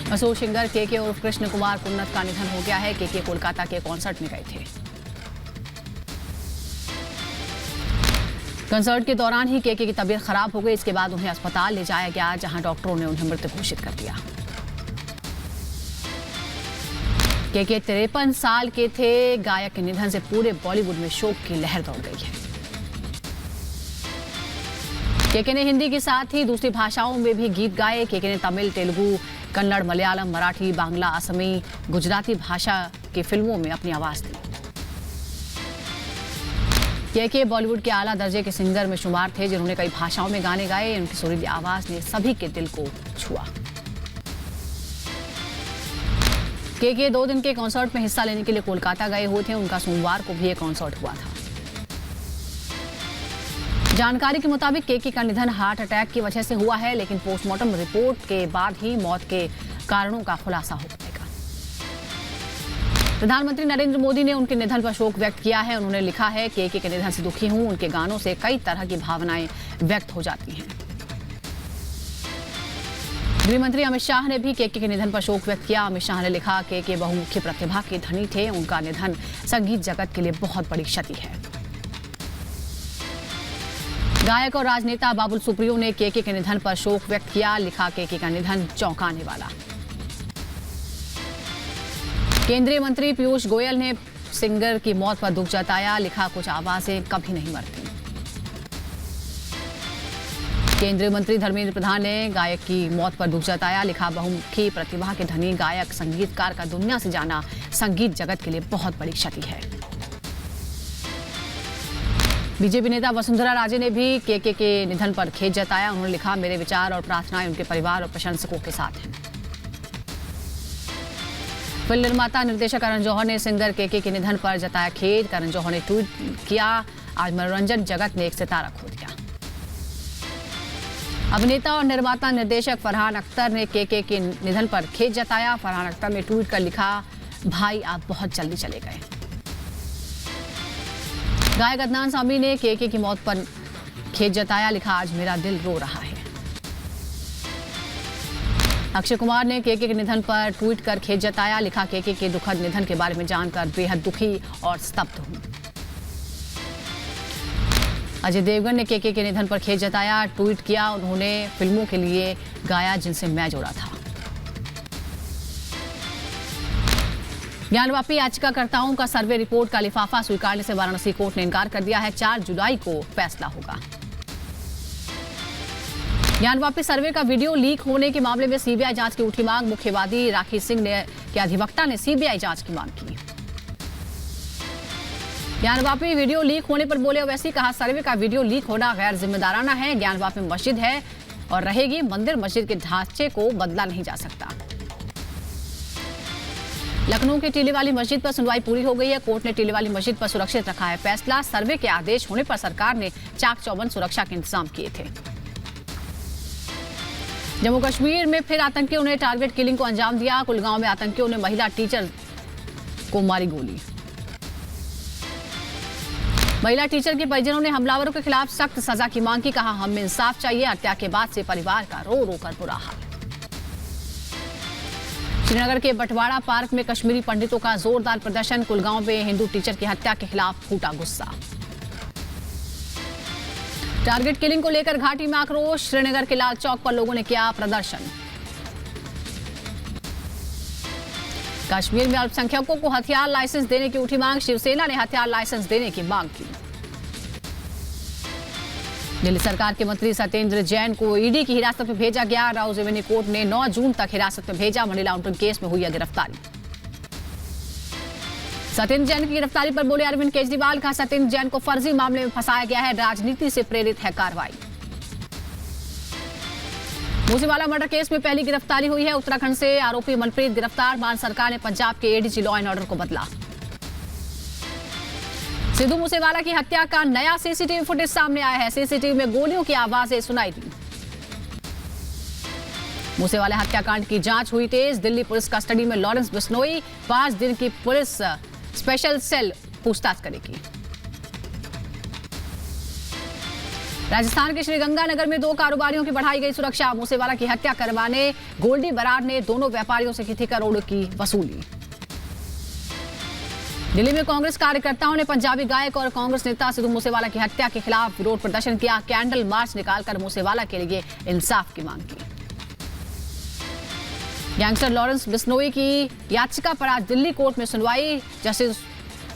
मशहूर सिंगर के उर्फ कृष्ण कुमार कुन्नत का निधन हो गया है। के कोलकाता के कॉन्सर्ट में गए थे। कंसर्ट के दौरान ही के की तबीयत खराब हो गई। इसके बाद उन्हें अस्पताल ले जाया गया, जहां डॉक्टरों ने उन्हें मृत घोषित कर दिया। के 53 साल के थे। गायक के निधन से पूरे बॉलीवुड में शोक की लहर दौड़ गई है। के ने हिंदी के साथ ही दूसरी भाषाओं में भी गीत गाए। के ने तमिल, तेलुगु, कन्नड़, मलयालम, मराठी, बांग्ला, असमी, गुजराती भाषा की फिल्मों में अपनी आवाज दी। के बॉलीवुड के आला दर्जे के सिंगर में शुमार थे, जिन्होंने कई भाषाओं में गाने गाए। उनकी सुरीली आवाज ने सभी के दिल को छुआ। के 2 दिन के कॉन्सर्ट में हिस्सा लेने के लिए कोलकाता गए हुए थे। उनका सोमवार को भी एक कॉन्सर्ट हुआ था। जानकारी के मुताबिक के का निधन हार्ट अटैक की वजह से हुआ है, लेकिन पोस्टमार्टम रिपोर्ट के बाद ही मौत के कारणों का खुलासा हो पाएगा। प्रधानमंत्री नरेंद्र मोदी ने उनके निधन पर शोक व्यक्त किया है। उन्होंने लिखा है कि के निधन से दुखी हूं। उनके गानों से कई तरह की भावनाएं व्यक्त हो जाती हैं। गृह मंत्री अमित शाह ने भी के निधन पर शोक व्यक्त किया। अमित शाह ने लिखा के बहुमुखी प्रतिभा के धनी थे। उनका निधन संगीत जगत के लिए बहुत बड़ी क्षति है। गायक और राजनेता बाबुल सुप्रियो ने के निधन पर शोक व्यक्त किया। लिखा के का निधन चौंकाने वाला। केंद्रीय मंत्री पीयूष गोयल ने सिंगर की मौत पर दुख जताया। लिखा कुछ आवाजें कभी नहीं मरती। केंद्रीय मंत्री धर्मेंद्र प्रधान ने गायक की मौत पर दुख जताया। लिखा बहुमुखी प्रतिभा के धनी गायक संगीतकार का दुनिया से जाना संगीत जगत के लिए बहुत बड़ी क्षति है। बीजेपी नेता वसुंधरा राजे ने भी के निधन पर खेद जताया। उन्होंने लिखा मेरे विचार और प्रार्थनाएं उनके परिवार और प्रशंसकों के साथ हैं। फिल्म निर्माता निर्देशक करण जौहर ने सिंगर के निधन पर जताया खेद। करण जौहर ने ट्वीट किया, आज मनोरंजन जगत ने एक सितारा खो दिया। अभिनेता और निर्माता निर्देशक फरहान अख्तर ने के निधन पर खेद जताया। फरहान अख्तर ने ट्वीट कर लिखा, भाई आप बहुत जल्दी चले गए। गायक अदनान सामी ने के की मौत पर खेद जताया। लिखा आज मेरा दिल रो रहा है। अक्षय कुमार ने के निधन पर ट्वीट कर खेद जताया। लिखा के दुखद निधन के बारे में जानकर बेहद दुखी और स्तब्ध हूं। अजय देवगन ने के निधन पर खेद जताया। ट्वीट किया, उन्होंने फिल्मों के लिए गाया जिनसे मैं जुड़ा था। ज्ञानवापी याचिकाकर्ताओं का सर्वे रिपोर्ट का लिफाफा स्वीकारने से वाराणसी कोर्ट ने इनकार कर दिया है। 4 जुलाई को फैसला होगा। ज्ञानवापी सर्वे का वीडियो लीक होने के मामले में सीबीआई जांच की उठी मांग। मुख्यवादी राखी सिंह के अधिवक्ता ने सीबीआई जांच की मांग की। ज्ञानवापी वीडियो लीक होने पर बोले ओवैसी, कहा सर्वे का वीडियो लीक होना गैर जिम्मेदाराना है। ज्ञानवापी मस्जिद है और रहेगी। मंदिर मस्जिद के ढांचे को बदला नहीं जा सकता। लखनऊ के टीले वाली मस्जिद पर सुनवाई पूरी हो गई है। कोर्ट ने टीले वाली मस्जिद पर सुरक्षित रखा है फैसला। सर्वे के आदेश होने पर सरकार ने चाक चौबंद सुरक्षा के इंतजाम किए थे। जम्मू कश्मीर में फिर आतंकियों ने टारगेट किलिंग को अंजाम दिया। कुलगांव में आतंकियों ने महिला टीचर को मारी गोली। महिला टीचर के परिजनों ने हमलावरों के खिलाफ सख्त सजा की मांग की। कहा हमें इंसाफ चाहिए। हत्या के बाद से परिवार का रो रो कर बुरा हाल। श्रीनगर के बटवाड़ा पार्क में कश्मीरी पंडितों का जोरदार प्रदर्शन। कुलगांव में हिंदू टीचर की हत्या के खिलाफ फूटा गुस्सा। टारगेट किलिंग को लेकर घाटी में आक्रोश। श्रीनगर के लाल चौक पर लोगों ने किया प्रदर्शन। कश्मीर में अल्पसंख्यकों को हथियार लाइसेंस देने की उठी मांग। शिवसेना ने हथियार लाइसेंस देने की मांग की। दिल्ली सरकार के मंत्री सत्येंद्र जैन को ईडी की हिरासत में भेजा गया। राउज एवेन्यू कोर्ट ने 9 जून तक हिरासत में भेजा। मनी लॉन्ड्रिंग केस में हुई है गिरफ्तारी। सत्येंद्र जैन की गिरफ्तारी पर बोले अरविंद केजरीवाल, का सत्येंद्र जैन को फर्जी मामले में फंसाया गया है। राजनीति से प्रेरित है कार्रवाई। मूसेवाला मर्डर केस में पहली गिरफ्तारी हुई है। उत्तराखंड से आरोपी मनप्रीत गिरफ्तार। मान सरकार ने पंजाब के एडीजी लॉ एंड ऑर्डर को बदला। सिद्धू मूसेवाला की हत्या का नया सीसीटीवी फुटेज सामने आया है। सीसीटीवी में गोलियों की आवाजें सुनाई दी। मूसेवाला हत्याकांड की जांच हुई तेज। दिल्ली पुलिस कस्टडी में लॉरेंस बिश्नोई। 5 दिन की पुलिस स्पेशल सेल पूछताछ करेगी। राजस्थान के श्रीगंगानगर में 2 कारोबारियों की बढ़ाई गई सुरक्षा। मूसेवाला की हत्या करवाने गोल्डी बराड़ ने दोनों व्यापारियों से की थी करोड़ों की वसूली। दिल्ली में कांग्रेस कार्यकर्ताओं ने पंजाबी गायक और कांग्रेस नेता सिद्धू मूसेवाला की हत्या के खिलाफ विरोध प्रदर्शन किया। कैंडल मार्च निकालकर मूसेवाला के लिए इंसाफ की मांग की। गैंगस्टर लॉरेंस बिश्नोई की याचिका पर आज दिल्ली कोर्ट में सुनवाई। जस्टिस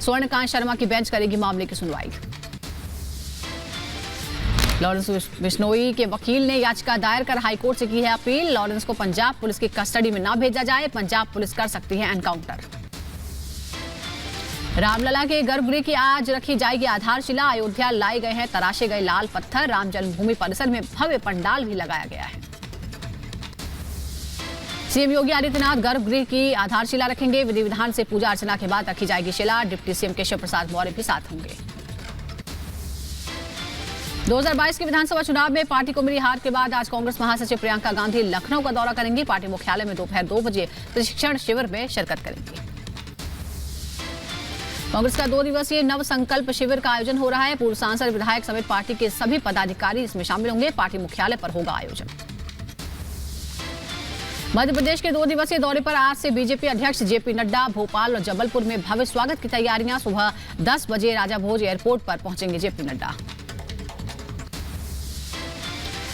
स्वर्णकांत शर्मा की बेंच करेगी मामले की सुनवाई। लॉरेंस बिश्नोई के वकील ने याचिका दायर कर हाईकोर्ट से की है अपील। लॉरेंस को पंजाब पुलिस की कस्टडी में न भेजा जाए, पंजाब पुलिस कर सकती है एनकाउंटर। रामलला के गर्भगृह की आज रखी जाएगी आधारशिला। अयोध्या लाए गए हैं तराशे गए लाल पत्थर। राम जन्मभूमि परिसर में भव्य पंडाल भी लगाया गया है। सीएम योगी आदित्यनाथ गर्भगृह की आधारशिला रखेंगे। विधि विधान से पूजा अर्चना के बाद रखी जाएगी शिला। डिप्टी सीएम केशव प्रसाद मौर्य भी साथ होंगे। 2022 के विधानसभा चुनाव में पार्टी को मिली हार के बाद आज कांग्रेस महासचिव प्रियंका गांधी लखनऊ का दौरा करेंगी। पार्टी मुख्यालय में दोपहर 2 बजे प्रशिक्षण शिविर में शिरकत करेंगी। कांग्रेस का 2 दिवसीय नव संकल्प शिविर का आयोजन हो रहा है। पूर्व सांसद विधायक समेत पार्टी के सभी पदाधिकारी इसमें शामिल होंगे। पार्टी मुख्यालय पर होगा आयोजन। मध्य प्रदेश के 2 दिवसीय दौरे पर आज से बीजेपी अध्यक्ष जेपी नड्डा भोपाल और जबलपुर में भव्य स्वागत की तैयारियां। सुबह 10 बजे राजा भोज एयरपोर्ट पर पहुंचेंगे जेपी नड्डा।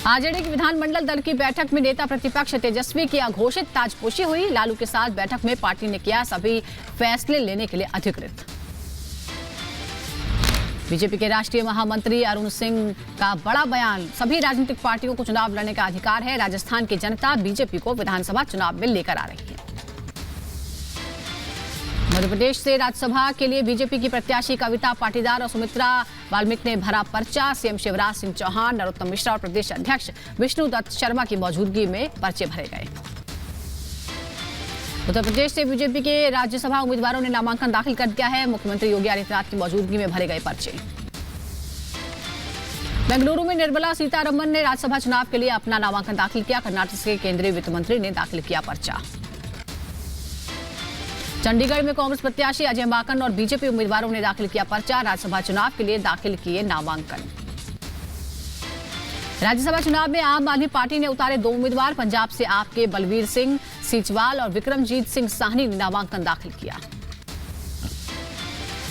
आरजेडी की विधानमंडल दल की बैठक में नेता प्रतिपक्ष तेजस्वी की अघोषित ताजपोशी हुई। लालू के साथ बैठक में पार्टी ने किया सभी फैसले लेने के लिए अधिकृत। बीजेपी के राष्ट्रीय महामंत्री अरुण सिंह का बड़ा बयान। सभी राजनीतिक पार्टियों को चुनाव लड़ने का अधिकार है। राजस्थान की जनता बीजेपी को विधानसभा चुनाव में लेकर आ रही है। मध्य प्रदेश से राज्यसभा के लिए बीजेपी की प्रत्याशी कविता पाटीदार और सुमित्रा वाल्मीकि ने भरा पर्चा। सीएम शिवराज सिंह चौहान, नरोत्तम मिश्रा और प्रदेश अध्यक्ष विष्णुदत्त शर्मा की मौजूदगी में पर्चे भरे गए। उत्तर प्रदेश से बीजेपी के राज्यसभा उम्मीदवारों ने नामांकन दाखिल कर दिया है। मुख्यमंत्री योगी आदित्यनाथ की मौजूदगी में भरे गए पर्चे। बेंगलुरु में निर्मला सीतारमण ने राज्यसभा चुनाव के लिए अपना नामांकन दाखिल किया। कर्नाटक के केंद्रीय वित्त मंत्री ने दाखिल किया पर्चा। चंडीगढ़ में कांग्रेस प्रत्याशी अजय माकन और बीजेपी उम्मीदवारों ने दाखिल किया पर्चा। राज्यसभा चुनाव के लिए दाखिल किए नामांकन। राज्यसभा चुनाव में आम आदमी पार्टी ने उतारे 2 उम्मीदवार। पंजाब से आप के बलवीर सिंह सीचवाल और विक्रमजीत सिंह साहनी ने नामांकन दाखिल किया।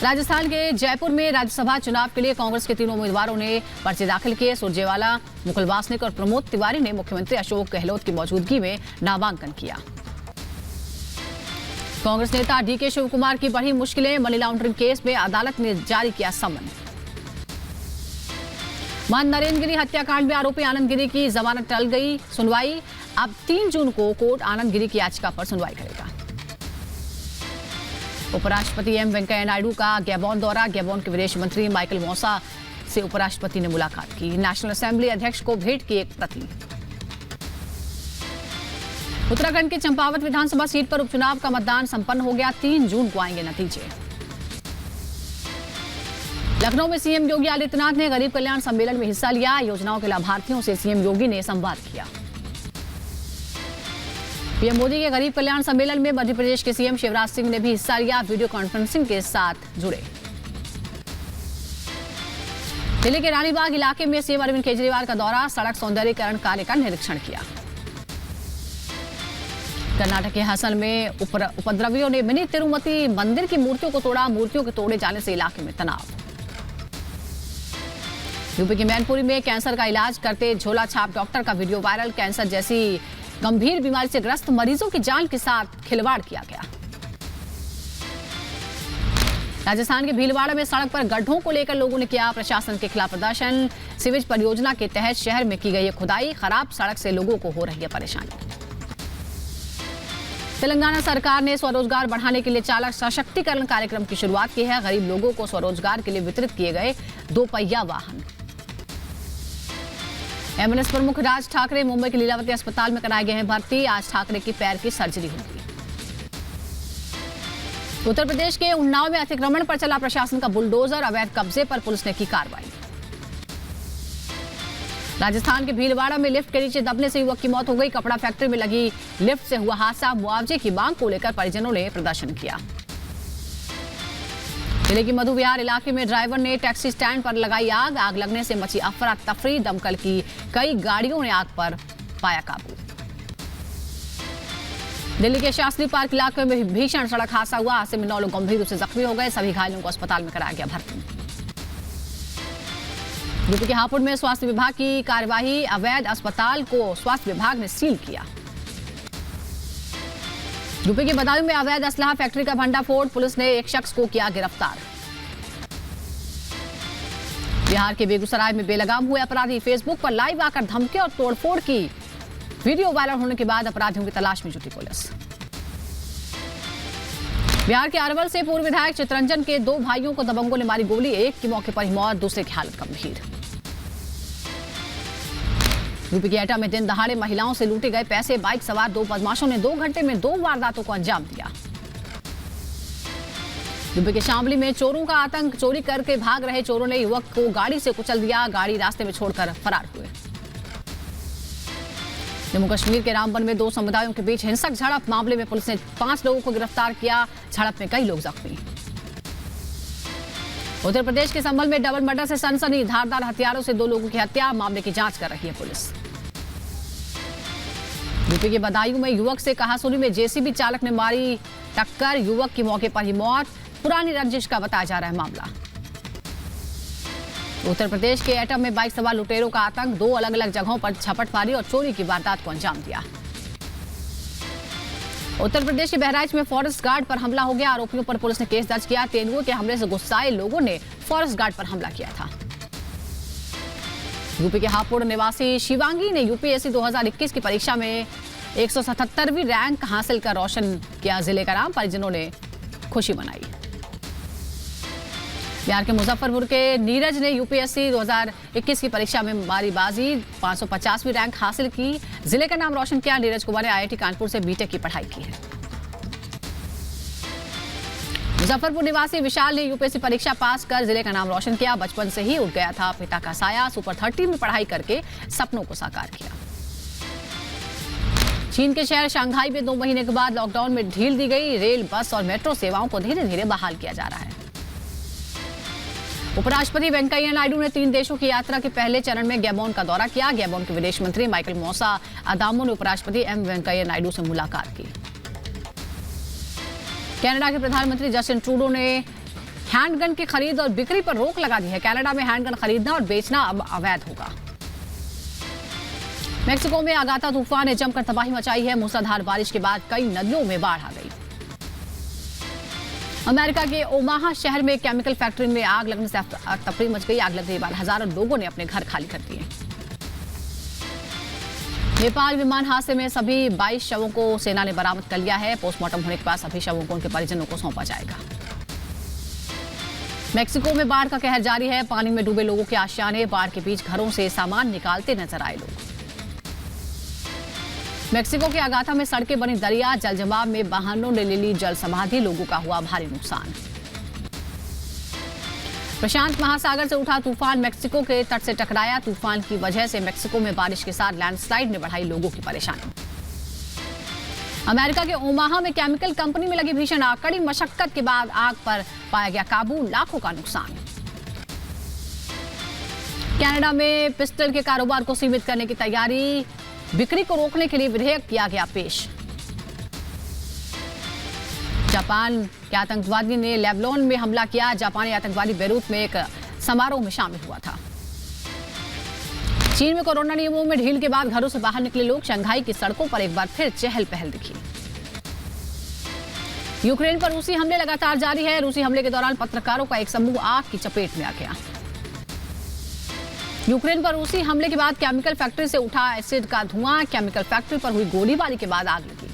राजस्थान के जयपुर में राज्यसभा चुनाव के लिए कांग्रेस के 3 उम्मीदवारों ने पर्चे दाखिल किए। सुरजेवाला, मुकुल वासनिक और प्रमोद तिवारी ने मुख्यमंत्री अशोक गहलोत की मौजूदगी में नामांकन किया। कांग्रेस नेता डीके शिवकुमार की बढ़ी मुश्किलें। मनी लॉन्ड्रिंग केस में अदालत ने जारी किया समन। महंत नरेंद्र गिरी हत्याकांड में आरोपी आनंद गिरी की जमानत टल गई। सुनवाई अब 3 जून को कोर्ट आनंद गिरी की याचिका पर सुनवाई करेगा। उपराष्ट्रपति एम वेंकैया नायडू का गैबोन दौरा। गैबोन के विदेश मंत्री माइकल मौसा से उपराष्ट्रपति ने मुलाकात की। नेशनल असेंबली अध्यक्ष को भेंट की एक प्रति। उत्तराखंड के चंपावत विधानसभा सीट पर उपचुनाव का मतदान संपन्न हो गया। 3 जून को आएंगे नतीजे। लखनऊ में सीएम योगी आदित्यनाथ ने गरीब कल्याण सम्मेलन में हिस्सा लिया। योजनाओं के लाभार्थियों से सीएम योगी ने संवाद किया। पीएम मोदी के गरीब कल्याण सम्मेलन में मध्य प्रदेश के सीएम शिवराज सिंह ने भी हिस्सा लिया। वीडियो कॉन्फ्रेंसिंग के साथ जुड़े। दिल्ली के रानीबाग इलाके में सीएम अरविंद केजरीवाल का दौरा। सड़क सौंदर्यीकरण कार्य का निरीक्षण किया। कर्नाटक के हसन में उपद्रवियों ने मिनी तिरुपति मंदिर की मूर्तियों को तोड़ा। मूर्तियों के तोड़े जाने से इलाके में तनाव। यूपी के मैनपुरी में कैंसर का इलाज करते झोला छाप डॉक्टर का वीडियो वायरल। कैंसर जैसी गंभीर बीमारी से ग्रस्त मरीजों की जान के साथ खिलवाड़ किया गया। राजस्थान के भीलवाड़ा में सड़क पर गड्ढों को लेकर लोगों ने किया प्रशासन के खिलाफ प्रदर्शन। सीवेज परियोजना के तहत शहर में की गई खुदाई। खराब सड़क से लोगों को हो रही है परेशानी। तेलंगाना सरकार ने स्वरोजगार बढ़ाने के लिए चालक सशक्तिकरण कार्यक्रम की शुरुआत की है। गरीब लोगों को स्वरोजगार के लिए वितरित किए गए 2 पहिया वाहन। एमएनएस प्रमुख राज ठाकरे मुंबई के लीलावती अस्पताल में कराए गए हैं भर्ती। आज ठाकरे की पैर की सर्जरी होगी। उत्तर प्रदेश के उन्नाव में अतिक्रमण पर चला प्रशासन का बुलडोजर। अवैध कब्जे पर पुलिस ने की कार्रवाई। राजस्थान के भीलवाड़ा में लिफ्ट के नीचे दबने से युवक की मौत हो गई। कपड़ा फैक्ट्री में लगी लिफ्ट से हुआ हादसा। मुआवजे की मांग को लेकर परिजनों ने प्रदर्शन किया। जिले की मधु विहार इलाके में ड्राइवर ने टैक्सी स्टैंड पर लगाई आग। आग लगने से मची अफरा तफरी। दमकल की कई गाड़ियों ने आग पर पाया काबू। दिल्ली के शास्त्री पार्क इलाके में भीषण सड़क हादसा हुआ। हादसे में 9 लोग गंभीर रूप से जख्मी हो गए। सभी घायलों को अस्पताल में कराया गया भर्ती। यूपी के हापुड़ में स्वास्थ्य विभाग की कार्यवाही। अवैध अस्पताल को स्वास्थ्य विभाग ने सील किया। यूपी के बदायूं में अवैध असलहा फैक्ट्री का भंडाफोड़। पुलिस ने एक शख्स को किया गिरफ्तार। बिहार के बेगूसराय में बेलगाम हुए अपराधी। फेसबुक पर लाइव आकर धमकी और तोड़फोड़ की। वीडियो वायरल होने के बाद अपराधियों की तलाश में जुटी पुलिस। बिहार के अरवल से पूर्व विधायक चितरंजन के 2 भाइयों को दबंगों ने मारी गोली। एक की मौके पर ही मौत, दूसरे की हालत गंभीर। यूपी के एटा में दिन दहाड़े महिलाओं से लूटे गए पैसे। बाइक सवार 2 बदमाशों ने 2 घंटे में 2 वारदातों को अंजाम दिया। यूपी के शामली में चोरों का आतंक। चोरी करके भाग रहे चोरों ने युवक को गाड़ी से कुचल दिया। गाड़ी रास्ते में छोड़कर फरार हुए। जम्मू कश्मीर के रामबन में 2 समुदायों के बीच हिंसक झड़प। मामले में पुलिस ने 5 लोगों को गिरफ्तार किया। झड़प में कई लोग जख्मी। उत्तर प्रदेश के संभल में डबल मर्डर से सनसनी। धारदार हथियारों से 2 लोगों की हत्या। मामले की जांच कर रही है पुलिस। यूपी के बदायूं में युवक से कहासुनी में जेसीबी चालक ने मारी टक्कर। युवक की मौके पर ही मौत। पुरानी रंजिश का बताया जा रहा है मामला। उत्तर प्रदेश के एटा में बाइक सवार लुटेरों का आतंक। 2 अलग अलग जगहों पर झपट मारी और चोरी की वारदात को अंजाम दिया। उत्तर प्रदेश के बहराइच में फॉरेस्ट गार्ड पर हमला हो गया। आरोपियों पर पुलिस ने केस दर्ज किया। तेंदुए के हमले से गुस्साए लोगों ने फॉरेस्ट गार्ड पर हमला किया था। यूपी के हापुड़ निवासी शिवांगी ने यूपीएससी 2021 की परीक्षा में 177वीं रैंक हासिल कर रोशन किया जिले का नाम। परिजनों ने खुशी मनाई। बिहार के मुजफ्फरपुर के नीरज ने यूपीएससी 2021 की परीक्षा में मारी बाजी। 550वीं रैंक हासिल की। जिले का नाम रोशन किया। नीरज कुमार ने आईआईटी कानपुर से बीटेक की पढ़ाई की है। मुजफ्फरपुर निवासी विशाल ने यूपीएससी परीक्षा पास कर जिले का नाम रोशन किया। बचपन से ही उठ गया था पिता का साया। सुपर 30 में पढ़ाई करके सपनों को साकार किया। चीन के शहर शंघाई में 2 महीने के बाद लॉकडाउन में ढील दी गई। रेल, बस और मेट्रो सेवाओं को धीरे धीरे बहाल किया जा रहा है। उपराष्ट्रपति वेंकैया नायडू ने 3 देशों की यात्रा के पहले चरण में गैबोन का दौरा किया। गैबोन के विदेश मंत्री माइकल मोसा अदामो ने उपराष्ट्रपति वेंकैया नायडू से मुलाकात की। कनाडा के प्रधानमंत्री जस्टिन ट्रूडो ने हैंडगन की खरीद और बिक्री पर रोक लगा दी है। कनाडा में हैंडगन खरीदना और बेचना अब अवैध होगा। मेक्सिको में आगाता तूफान ने जमकर तबाही मचाई है। मूसलाधार बारिश के बाद कई नदियों में बाढ़ आ गई। अमेरिका के ओमाहा शहर में केमिकल फैक्ट्री में आग लगने से तफरी मच गई। आग लगने के बाद हजारों लोगों ने अपने घर खाली कर दिए। नेपाल विमान हादसे में सभी 22 शवों को सेना ने बरामद कर लिया है। पोस्टमार्टम होने के बाद सभी शवों को उनके परिजनों को सौंपा जाएगा। मेक्सिको में बाढ़ का कहर जारी है। पानी में डूबे लोगों के आशियाने। बाढ़ के बीच घरों से सामान निकालते नजर आए लोग। मेक्सिको के अगाथा में सड़कें बनी दरिया। जलजमाव में वाहनों ने ले ली जल समाधि। लोगों का हुआ भारी नुकसान। प्रशांत महासागर से उठा तूफान मेक्सिको के तट से टकराया। तूफान की वजह से मेक्सिको में बारिश के साथ लैंडस्लाइड ने बढ़ाई लोगों की परेशानी। अमेरिका के ओमाहा में केमिकल कंपनी में लगी भीषण आग। कड़ी मशक्कत के बाद आग पर पाया गया काबू। लाखों का नुकसान। कनाडा में पिस्टल के कारोबार को सीमित करने की तैयारी। बिक्री को रोकने के लिए विधेयक किया गया पेश। जापान के आतंकवादी ने लेबनान में हमला किया। जापानी आतंकवादी बेरूत में एक समारोह में शामिल हुआ था। चीन में कोरोना नियमों में ढील के बाद घरों से बाहर निकले लोग। शंघाई की सड़कों पर एक बार फिर चहल पहल दिखी। यूक्रेन पर रूसी हमले लगातार जारी है। रूसी हमले के दौरान पत्रकारों का एक समूह आग की चपेट में आ गया। यूक्रेन पर रूसी हमले के बाद केमिकल फैक्ट्री से उठा एसिड का धुआं। केमिकल फैक्ट्री पर हुई गोलीबारी के बाद आग लगी।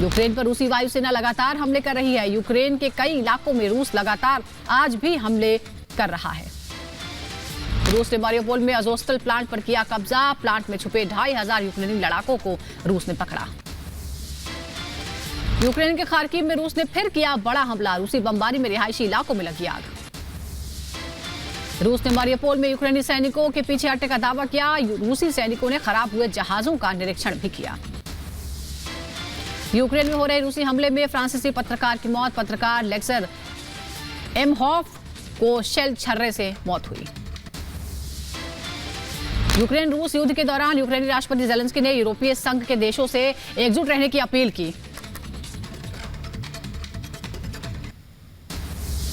यूक्रेन पर रूसी वायुसेना लगातार हमले कर रही है। यूक्रेन के कई इलाकों में रूस लगातार आज भी हमले कर रहा है। रूस ने मारियोपोल में अजोस्टल प्लांट पर किया कब्जा। प्लांट में छुपे 2500 यूक्रेनी लड़ाकों को रूस ने पकड़ा। यूक्रेन के खार्किव में रूस ने फिर किया बड़ा हमला। रूसी बमबारी में रिहायशी इलाकों में लगी आग। रूस ने मारियोपोल में यूक्रेनी सैनिकों के पीछे हटने का दावा किया। रूसी सैनिकों ने खराब हुए जहाजों का निरीक्षण भी किया। यूक्रेन में हो रहे रूसी हमले में फ्रांसीसी पत्रकार की मौत। पत्रकार लेक्सर एमहॉफ को शेल छर्रे से मौत हुई। यूक्रेन रूस युद्ध के दौरान यूक्रेनी राष्ट्रपति जेलेंस्की ने यूरोपीय संघ के देशों से एकजुट रहने की अपील की।